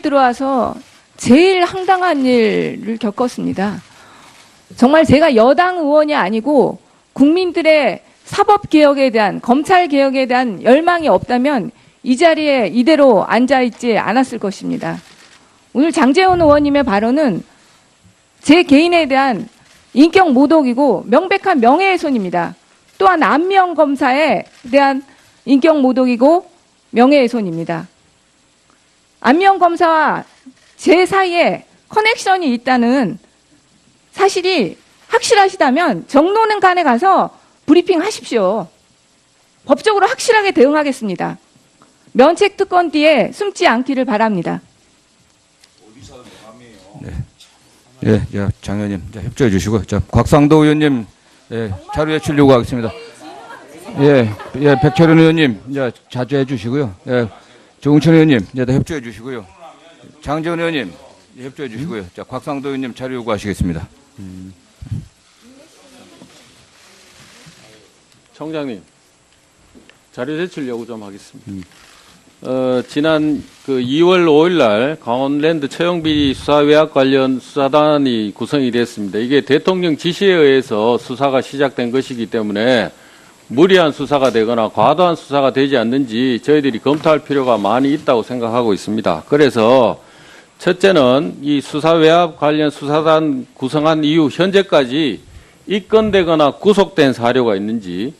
들어와서 제일 황당한 일을 겪었습니다. 정말 제가 여당 의원이 아니고 국민들의 사법개혁에 대한, 검찰개혁에 대한 열망이 없다면 이 자리에 이대로 앉아있지 않았을 것입니다. 오늘 장제원 의원님의 발언은 제 개인에 대한 인격 모독이고 명백한 명예훼손입니다. 또한 안명 검사에 대한 인격 모독이고 명예훼손입니다. 안명 검사와 제 사이에 커넥션이 있다는 사실이 확실하시다면 정론관에 가서 브리핑 하십시오. 법적으로 확실하게 대응하겠습니다. 면책특권 뒤에 숨지 않기를 바랍니다. 네. 예, 장 의원님, 협조해 주시고, 곽상도 의원님, 자료 제출 요구하겠습니다. 백철현 의원님, 자제해 주시고요. 조응천 의원님, 협조해 주시고요. 장재원 의원님, 협조해 주시고요. 곽상도 의원님 자료 요구하시겠습니다. 청장님, 자료 제출 요구 좀 하겠습니다. 지난 2월 5일 날 강원랜드 채용비리 수사 외압 관련 수사단이 구성이 됐습니다. 이게 대통령 지시에 의해서 수사가 시작된 것이기 때문에 무리한 수사가 되거나 과도한 수사가 되지 않는지 저희들이 검토할 필요가 많이 있다고 생각하고 있습니다. 그래서 첫째는 이 수사 외압 관련 수사단 구성한 이후 현재까지 입건되거나 구속된 사료가 있는지,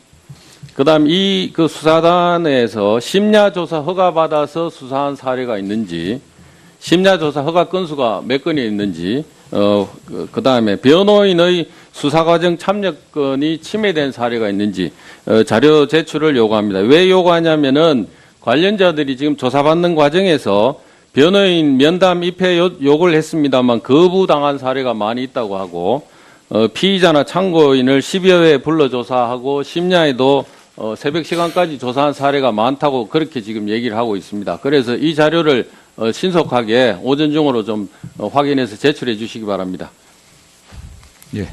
그다음 그 수사단에서 심야조사 허가받아서 수사한 사례가 있는지, 심야조사 허가 건수가 몇 건이 있는지, 그다음에 변호인의 수사과정 참여권이 침해된 사례가 있는지 자료 제출을 요구합니다. 왜 요구하냐면은 관련자들이 지금 조사받는 과정에서 변호인 면담 입회 요구를 했습니다만 거부당한 사례가 많이 있다고 하고, 피의자나 참고인을 10여 회 불러 조사하고 심야에도 새벽 시간까지 조사한 사례가 많다고 그렇게 지금 얘기를 하고 있습니다. 그래서 이 자료를 신속하게 오전 중으로 좀 확인해서 제출해 주시기 바랍니다. 예.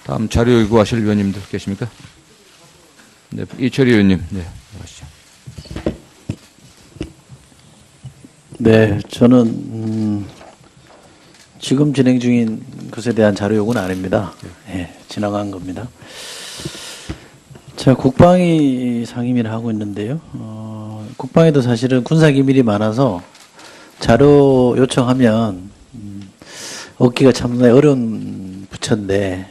다음 자료 요구하실 위원님들 계십니까? 네, 이철희 의원님, 하시죠. 네, 저는 지금 진행 중인 것에 대한 자료 요구는 아닙니다. 지나간 겁니다. 제가 국방위 상임위를 하고 있는데요. 국방위도 사실은 군사기밀이 많아서 자료 요청하면 얻기가 참 어려운 부처인데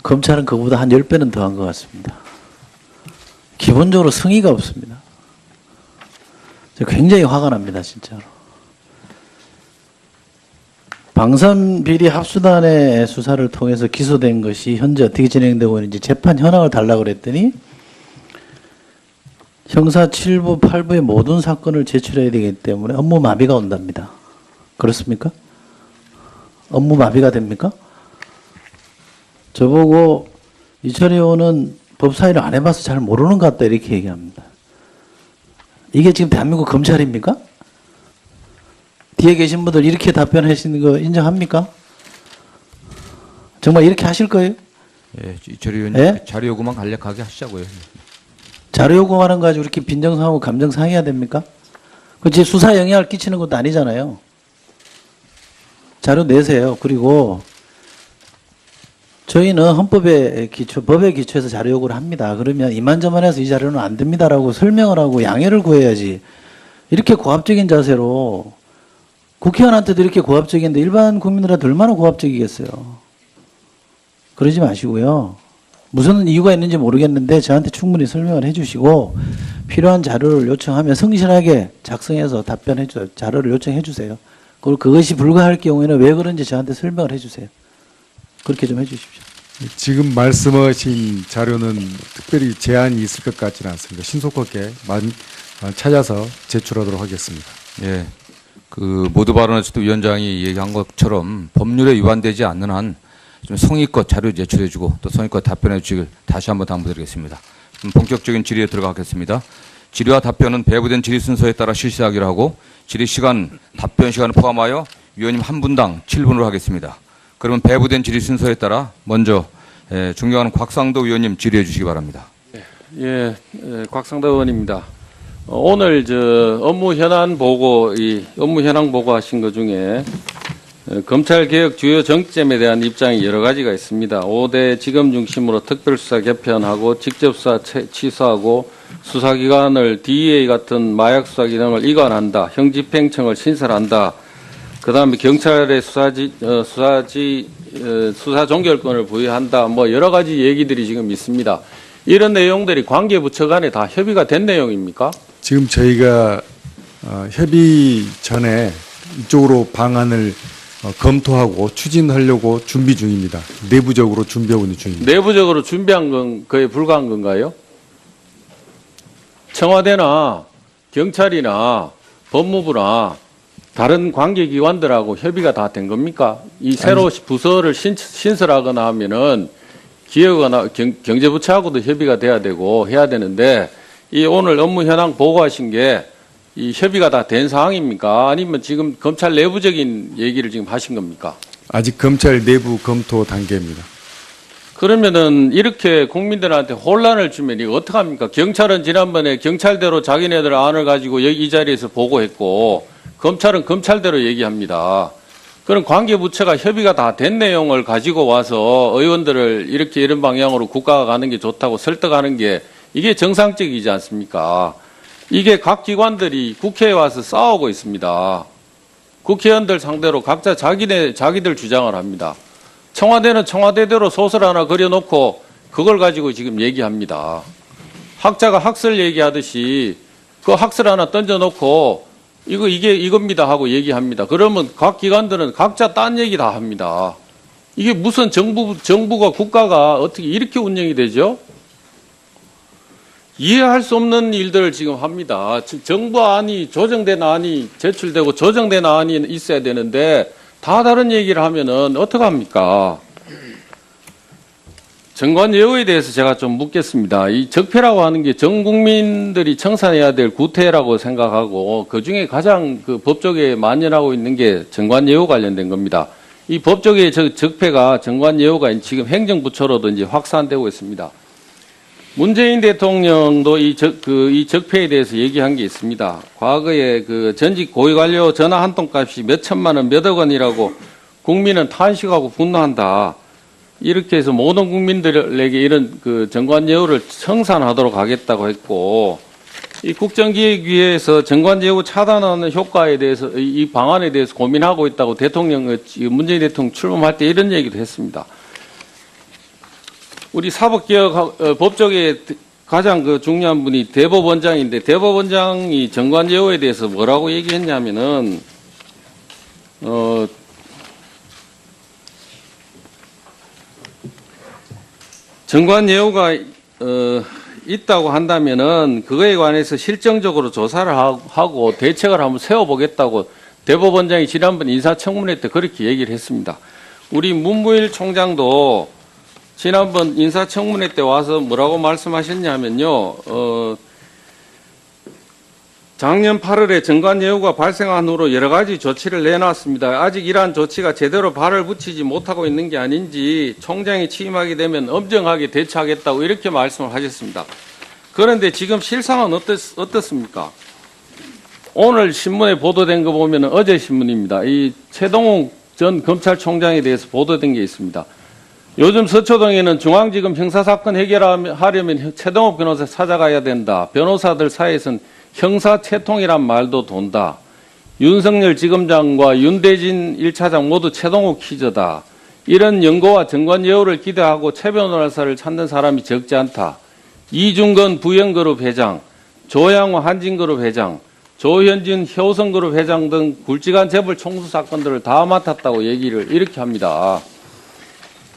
검찰은 그보다 한 10배는 더한 것 같습니다. 기본적으로 성의가 없습니다. 굉장히 화가 납니다, 진짜로. 방산비리 합수단의 수사를 통해서 기소된 것이 현재 어떻게 진행되고 있는지 재판 현황을 달라고 그랬더니 형사 7부, 8부의 모든 사건을 제출해야 되기 때문에 업무 마비가 온답니다. 그렇습니까? 업무 마비가 됩니까? 저보고 이철희 의원은 법사위를 안 해봐서 잘 모르는 것 같다 이렇게 얘기합니다. 이게 지금 대한민국 검찰입니까? 뒤에 계신 분들 이렇게 답변하시는 거 인정합니까? 정말 이렇게 하실 거예요? 예, 이철희 의원님 자료 요구만 간략하게 하시자고요. 자료 요구하는 거 가지고 이렇게 빈정상하고 감정상해야 됩니까? 그치, 수사 영향을 끼치는 것도 아니잖아요. 자료 내세요. 그리고 저희는 헌법에 법에 기초해서 자료 요구를 합니다. 그러면 이만저만해서 이 자료는 안 됩니다라고 설명을 하고 양해를 구해야지. 이렇게 고압적인 자세로 국회의원한테도 이렇게 고압적인데 일반 국민들한테 얼마나 고압적이겠어요. 그러지 마시고요. 무슨 이유가 있는지 모르겠는데 저한테 충분히 설명을 해주시고 필요한 자료를 요청하면 성실하게 작성해서 자료를 요청해 주세요. 그리고 그것이 불가할 경우에는 왜 그런지 저한테 설명을 해주세요. 그렇게 좀 해주십시오. 지금 말씀하신 자료는 특별히 제한이 있을 것 같지는 않습니다. 신속하게 찾아서 제출하도록 하겠습니다. 예. 모두 발언에서도 위원장이 얘기한 것처럼 법률에 위반되지 않는 한 좀 성의껏 자료 제출해주고 또 성의껏 답변해 주시길 다시 한번 당부드리겠습니다. 본격적인 질의에 들어가겠습니다. 질의와 답변은 배부된 질의 순서에 따라 실시하기로 하고 질의 시간, 답변 시간을 포함하여 위원님 한 분당 7분으로 하겠습니다. 그러면 배부된 질의 순서에 따라 먼저 존경하는 곽상도 위원님 질의해 주시기 바랍니다. 곽상도 의원입니다. 오늘 업무 현안 보고, 업무 현황 보고 하신 것 중에 검찰 개혁 주요 정점에 대한 입장이 여러 가지가 있습니다. 5대 지검 중심으로 특별수사 개편하고 직접 수사 취소하고 수사기관을 DEA 같은 마약 수사 기능을 이관한다. 형집행청을 신설한다. 그다음에 경찰의 수사 종결권을 부여한다. 뭐 여러 가지 얘기들이 지금 있습니다. 이런 내용들이 관계부처 간에 다 협의가 된 내용입니까? 지금 저희가 협의 전에 이쪽으로 방안을 검토하고 추진하려고 준비 중입니다. 내부적으로 준비하고 있는 중입니다. 내부적으로 준비한 건 거에 불과한 건가요? 청와대나 경찰이나 법무부나 다른 관계기관들하고 협의가 다 된 겁니까? 이 새로 부서를 신설하거나 하면은 기업이나 경제부처하고도 협의가 돼야 되고 해야 되는데 이 오늘 업무 현황 보고하신 게 이 협의가 다 된 상황입니까? 아니면 지금 검찰 내부적인 얘기를 지금 하신 겁니까? 아직 검찰 내부 검토 단계입니다. 그러면은 이렇게 국민들한테 혼란을 주면 이거 어떡합니까? 경찰은 지난번에 경찰대로 자기네들 안을 가지고 이 자리에서 보고했고 검찰은 검찰대로 얘기합니다. 그럼 관계부처가 협의가 다 된 내용을 가지고 와서 의원들을 이렇게 이런 방향으로 국가가 가는 게 좋다고 설득하는 게 이게 정상적이지 않습니까? 이게 각 기관들이 국회에 와서 싸우고 있습니다. 국회의원들 상대로 각자 자기들 주장을 합니다. 청와대는 청와대대로 소설 하나 그려놓고 그걸 가지고 지금 얘기합니다. 학자가 학설 얘기하듯이 그 학설 하나 던져놓고 이게 이겁니다 하고 얘기합니다. 그러면 각 기관들은 각자 딴 얘기 다 합니다. 이게 무슨 정부가 국가가 어떻게 이렇게 운영이 되죠? 이해할 수 없는 일들을 지금 합니다. 정부 안이 조정된 안이 제출되고 조정된 안이 있어야 되는데 다 다른 얘기를 하면은 어떡합니까? 정관 예우에 대해서 제가 좀 묻겠습니다. 이 적폐라고 하는 게 전 국민들이 청산해야 될 구태라고 생각하고 그 중에 가장 그 법조계에 만연하고 있는 게 정관 예우 관련된 겁니다. 이 법조계의 적폐가 정관 예우가 지금 행정부처로도 이제 확산되고 있습니다. 문재인 대통령도 이 적폐에 대해서 얘기한 게 있습니다. 과거에 그 전직 고위관료 전화 한 통값이 몇 천만 원, 몇억 원이라고 국민은 탄식하고 분노한다. 이렇게 해서 모든 국민들에게 이런 그 정관예우를 청산하도록 하겠다고 했고, 이 국정기획위에서 정관예우 차단하는 효과에 대해서 이 방안에 대해서 고민하고 있다고 문재인 대통령 출범할 때 이런 얘기도 했습니다. 우리 사법개혁 법조계의 가장 그 중요한 분이 대법원장인데 대법원장이 정관예우에 대해서 뭐라고 얘기했냐면은 정관예우가 있다고 한다면은 그거에 관해서 실정적으로 조사를 하고 대책을 한번 세워보겠다고 대법원장이 지난번 인사청문회 때 그렇게 얘기를 했습니다. 우리 문무일 총장도 지난번 인사청문회 때 와서 뭐라고 말씀하셨냐면요. 작년 8월에 정관예우가 발생한 후로 여러 가지 조치를 내놨습니다. 아직 이러한 조치가 제대로 발을 붙이지 못하고 있는 게 아닌지 총장이 취임하게 되면 엄정하게 대처하겠다고 이렇게 말씀을 하셨습니다. 그런데 지금 실상은 어떻습니까? 오늘 신문에 보도된 거 보면 어제 신문입니다. 이 최동욱 전 검찰총장에 대해서 보도된 게 있습니다. 요즘 서초동에는 중앙지검 형사사건 해결하려면 최동욱 변호사 찾아가야 된다. 변호사들 사이에서는 형사채통이란 말도 돈다. 윤석열 지검장과 윤대진 1차장 모두 최동욱 키저다. 이런 연고와 정관예우를 기대하고 최 변호사를 찾는 사람이 적지 않다. 이중건 부영그룹 회장, 조양호 한진그룹 회장, 조현진 효성그룹 회장 등 굵직한 재벌 총수 사건들을 다 맡았다고 얘기를 이렇게 합니다.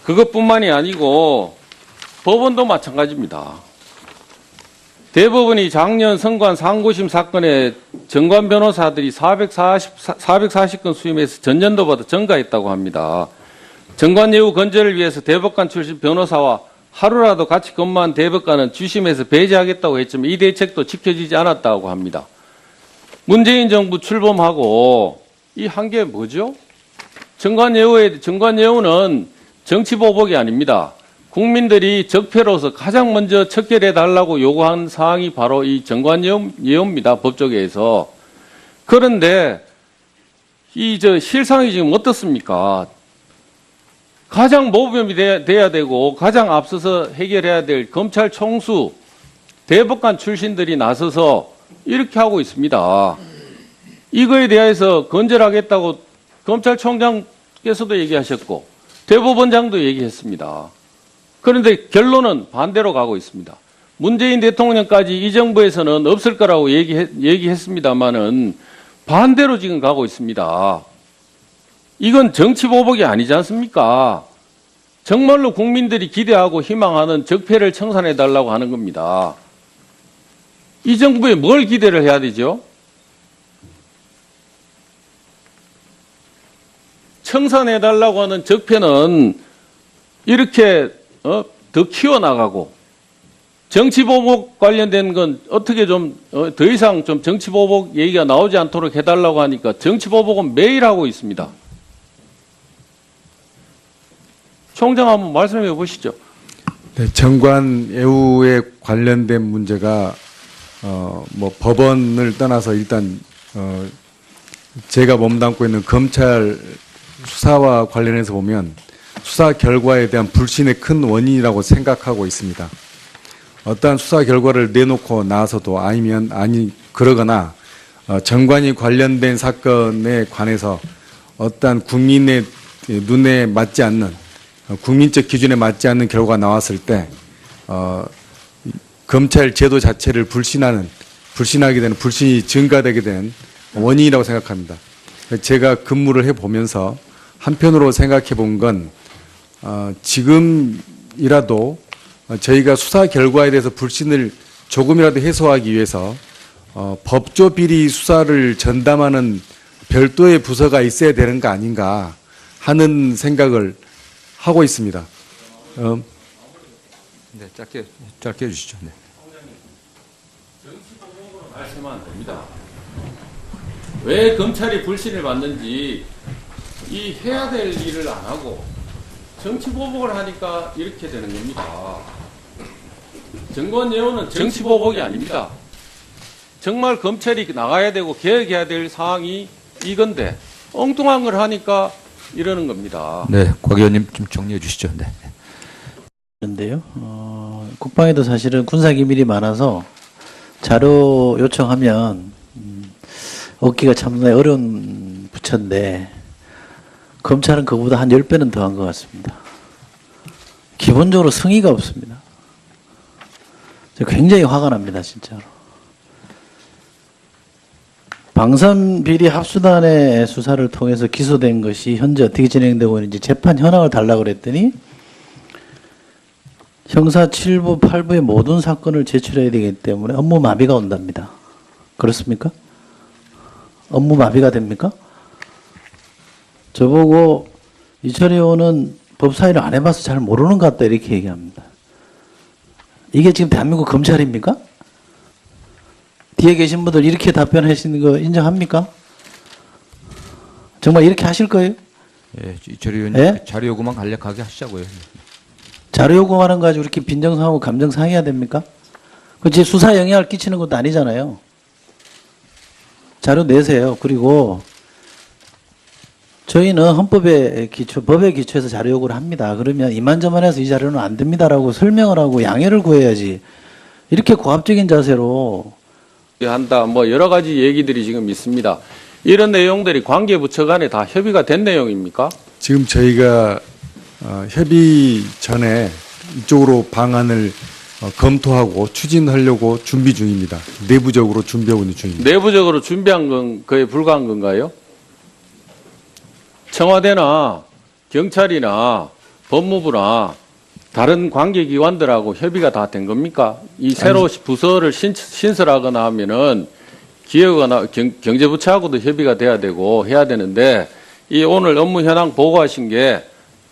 그것뿐만이 아니고 법원도 마찬가지입니다. 대법원이 작년 선관 상고심 사건에 정관 변호사들이 440건 수임해서 전년도보다 증가했다고 합니다. 정관예우 건재를 위해서 대법관 출신 변호사와 하루라도 같이 근무한 대법관은 주심에서 배제하겠다고 했지만 이 대책도 지켜지지 않았다고 합니다. 문재인 정부 출범하고 이 한 게 뭐죠? 정관예우는 정치보복이 아닙니다. 국민들이 적폐로서 가장 먼저 척결해 달라고 요구한 사항이 바로 이 정관예우입니다. 법조계에서. 그런데 실상이 지금 어떻습니까? 가장 모범이 돼야 되고 가장 앞서서 해결해야 될 검찰 총수, 대법관 출신들이 나서서 이렇게 하고 있습니다. 이거에 대해서 건절하겠다고 검찰총장께서도 얘기하셨고 대법원장도 얘기했습니다. 그런데 결론은 반대로 가고 있습니다. 문재인 대통령까지 이 정부에서는 없을 거라고 얘기했습니다만은 반대로 지금 가고 있습니다. 이건 정치보복이 아니지 않습니까? 정말로 국민들이 기대하고 희망하는 적폐를 청산해달라고 하는 겁니다. 이 정부에 뭘 기대를 해야 되죠? 청산해달라고 하는 적폐는 이렇게 더 키워나가고 정치보복 관련된 건 어떻게 좀 더 이상 좀 정치보복 얘기가 나오지 않도록 해달라고 하니까 정치보복은 매일 하고 있습니다. 총장 한번 말씀해 보시죠. 네, 정관예우에 관련된 문제가 뭐 법원을 떠나서 일단 제가 몸담고 있는 검찰 수사와 관련해서 보면 수사 결과에 대한 불신의 큰 원인이라고 생각하고 있습니다. 어떠한 수사 결과를 내놓고 나서도 아니면 그러거나 정관이 관련된 사건에 관해서 어떠한 국민의 눈에 맞지 않는 국민적 기준에 맞지 않는 결과가 나왔을 때 검찰 제도 자체를 불신하게 되는 불신이 증가되게 된 원인이라고 생각합니다. 제가 근무를 해보면서 한편으로 생각해 본 건 지금이라도 저희가 수사 결과에 대해서 불신을 조금이라도 해소하기 위해서 법조 비리 수사를 전담하는 별도의 부서가 있어야 되는 거 아닌가 하는 생각을 하고 있습니다. 네, 짧게 해주시죠. 네. 정치보복으로 말씀하면 됩니다. 왜 검찰이 불신을 받는지 이 해야 될 일을 안 하고 정치보복을 하니까 이렇게 되는 겁니다. 정관예우는 정치보복이 아닙니다. 정말 검찰이 나가야 되고 개혁해야 될 상황이 이건데 엉뚱한 걸 하니까 이러는 겁니다. 네, 곽 의원님 좀 정리해 주시죠. 네. 그런데요, 국방에도 사실은 군사기밀이 많아서 자료 요청하면 얻기가 참 어려운 부처인데 검찰은 그보다 한 10배는 더한 것 같습니다. 기본적으로 성의가 없습니다. 굉장히 화가 납니다, 진짜로. 방산비리 합수단의 수사를 통해서 기소된 것이 현재 어떻게 진행되고 있는지 재판 현황을 달라고 그랬더니 형사 7부, 8부의 모든 사건을 제출해야 되기 때문에 업무 마비가 온답니다. 그렇습니까? 업무 마비가 됩니까? 저보고 이철희 의원은 법사위를 안 해봐서 잘 모르는 것 같다 이렇게 얘기합니다. 이게 지금 대한민국 검찰입니까? 뒤에 계신 분들 이렇게 답변하시는 거 인정합니까? 정말 이렇게 하실 거예요? 예, 이철희 의원님 예? 자료 요구만 간략하게 하시자고요. 자료 요구하는 거 가지고 이렇게 빈정상하고 감정상해야 됩니까? 그치, 수사 영향을 끼치는 것도 아니잖아요. 자료 내세요. 그리고 저희는 헌법에 법에 기초해서 자료 요구를 합니다. 그러면 이만저만해서 이 자료는 안 됩니다라고 설명을 하고 양해를 구해야지. 이렇게 고압적인 자세로 한다. 뭐 여러 가지 얘기들이 지금 있습니다. 이런 내용들이 관계부처 간에 다 협의가 된 내용입니까? 지금 저희가 협의 전에 이쪽으로 방안을 검토하고 추진하려고 준비 중입니다. 내부적으로 준비하고 있는 중입니다. 내부적으로 준비한 건 거에 불과한 건가요? 청와대나 경찰이나 법무부나 다른 관계기관들하고 협의가 다 된 겁니까? 이 새로 부서를 신설하거나 하면은 기획이나 경제부처하고도 협의가 돼야 되고 해야 되는데 이 오늘 업무 현황 보고하신 게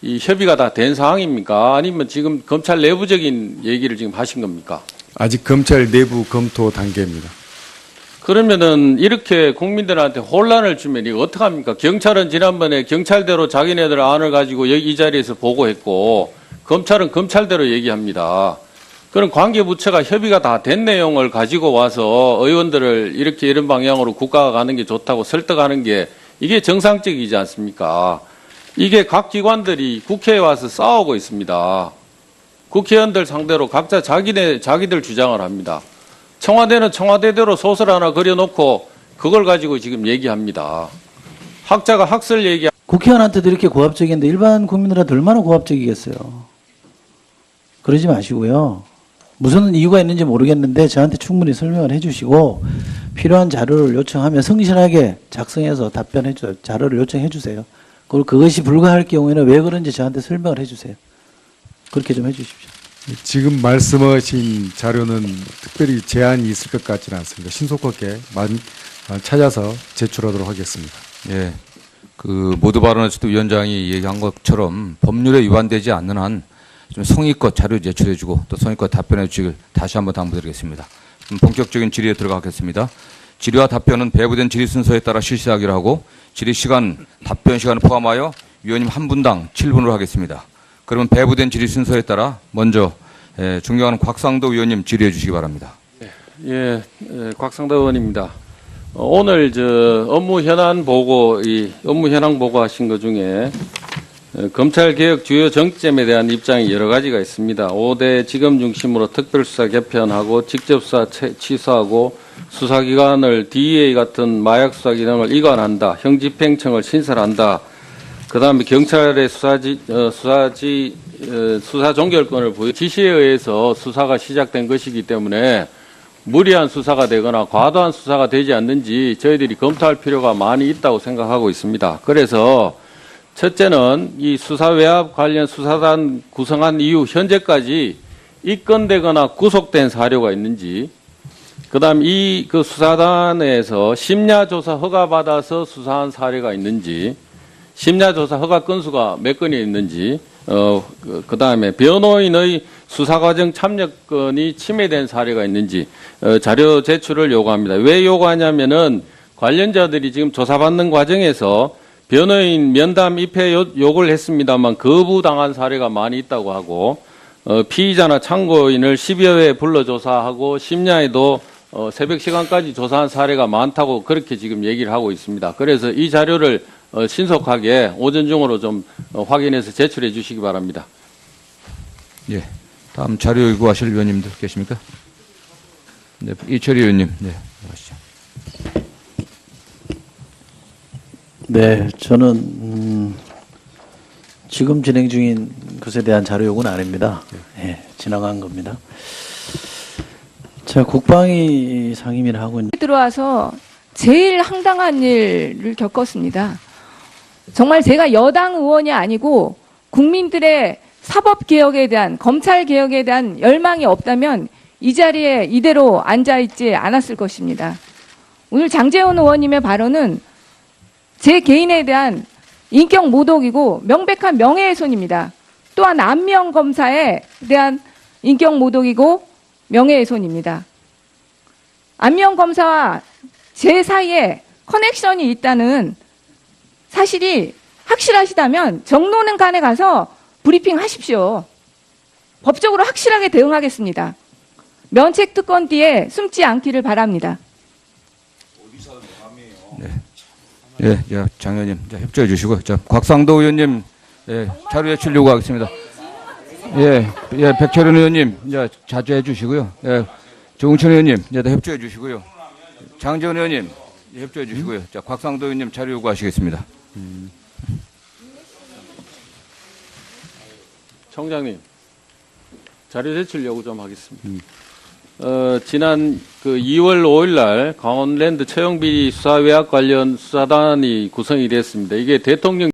이 협의가 다 된 상황입니까? 아니면 지금 검찰 내부적인 얘기를 지금 하신 겁니까? 아직 검찰 내부 검토 단계입니다. 그러면은 이렇게 국민들한테 혼란을 주면 이거 어떡합니까? 경찰은 지난번에 경찰대로 자기네들 안을 가지고 여기 이 자리에서 보고했고 검찰은 검찰대로 얘기합니다. 그런 관계부처가 협의가 다 된 내용을 가지고 와서 의원들을 이렇게 이런 방향으로 국가가 가는 게 좋다고 설득하는 게 이게 정상적이지 않습니까? 이게 각 기관들이 국회에 와서 싸우고 있습니다. 국회의원들 상대로 각자 자기들 주장을 합니다. 청와대는 청와대대로 소설 하나 그려놓고 그걸 가지고 지금 얘기합니다. 학자가 학설 얘기. 국회의원한테도 이렇게 고압적인데 일반 국민들한테 얼마나 고압적이겠어요. 그러지 마시고요. 무슨 이유가 있는지 모르겠는데 저한테 충분히 설명을 해주시고 필요한 자료를 요청하면 성실하게 작성해서 답변해 주세요. 자료를 요청해 주세요. 그리고 그것이 불가할 경우에는 왜 그런지 저한테 설명을 해주세요. 그렇게 좀 해주십시오. 지금 말씀하신 자료는 특별히 제한이 있을 것 같지는 않습니다. 신속하게만 찾아서 제출하도록 하겠습니다. 예. 그 모두 발언에서도 위원장이 얘기한 것처럼 법률에 위반되지 않는 한 좀 성의껏 자료 제출해주고 또 성의껏 답변해 주시길 다시 한번 당부드리겠습니다. 본격적인 질의에 들어가겠습니다. 질의와 답변은 배부된 질의 순서에 따라 실시하기로 하고 질의 시간, 답변 시간을 포함하여 위원님 한 분당 7분으로 하겠습니다. 그러면 배부된 질의 순서에 따라 먼저 존경하는 곽상도 위원님 질의해 주시기 바랍니다. 예, 곽상도 의원입니다. 오늘 업무 현황 보고 하신 것 중에 검찰 개혁 주요 정점에 대한 입장이 여러 가지가 있습니다. 5대 지검 중심으로 특별수사 개편하고 직접수사 취소하고 수사기관을 DEA 같은 마약 수사 기능을 이관한다. 형집행청을 신설한다. 그다음에 경찰의 수사 종결권을 지시에 의해서 수사가 시작된 것이기 때문에 무리한 수사가 되거나 과도한 수사가 되지 않는지 저희들이 검토할 필요가 많이 있다고 생각하고 있습니다. 그래서 첫째는 이 수사 외압 관련 수사단 구성한 이후 현재까지 입건되거나 구속된 사료가 있는지, 그다음 그 수사단에서 심야조사 허가받아서 수사한 사례가 있는지, 심야조사 허가 건수가 몇 건이 있는지, 그다음에 변호인의 수사과정 참여권이 침해된 사례가 있는지 자료 제출을 요구합니다. 왜 요구하냐면은 관련자들이 지금 조사받는 과정에서 변호인 면담 입회 요구를 했습니다만 거부당한 사례가 많이 있다고 하고 피의자나 참고인을 10여 회 불러 조사하고 심야에도 새벽 시간까지 조사한 사례가 많다고 그렇게 지금 얘기를 하고 있습니다. 그래서 이 자료를 신속하게 오전 중으로 좀 확인해서 제출해 주시기 바랍니다. 예. 다음 자료 요구하실 위원님들 계십니까? 네, 이철희 의원님. 네, 하시죠. 네, 저는 지금 진행 중인 것에 대한 자료 요구는 아닙니다. 예, 지나간 겁니다. 자, 국방위 상임위를 하고 있는 들어와서 제일 황당한 일을 겪었습니다. 정말 제가 여당 의원이 아니고 국민들의 사법개혁에 대한, 검찰개혁에 대한 열망이 없다면 이 자리에 이대로 앉아있지 않았을 것입니다. 오늘 장제원 의원님의 발언은 제 개인에 대한 인격 모독이고 명백한 명예훼손입니다. 또한 안미영 검사에 대한 인격 모독이고 명예훼손입니다. 안미영 검사와 제 사이에 커넥션이 있다는 사실이 확실하시다면 정론은간에 가서 브리핑 하십시오. 법적으로 확실하게 대응하겠습니다. 면책 특권 뒤에 숨지 않기를 바랍니다. 예, 장 의원님, 협조해 주시고, 곽상도 의원님, 자료 제출 요구하겠습니다. 백철현 의원님, 자제해 주시고요. 조응천 의원님, 협조해 주시고요. 장재원 의원님, 협조해 주시고요. 곽상도 의원님 자료 요구하시겠습니다. 청장님, 자료 제출 요구 좀 하겠습니다. 지난 2월 5일 날 강원랜드 채용비리 수사 외압 관련 수사단이 구성이 됐습니다. 이게 대통령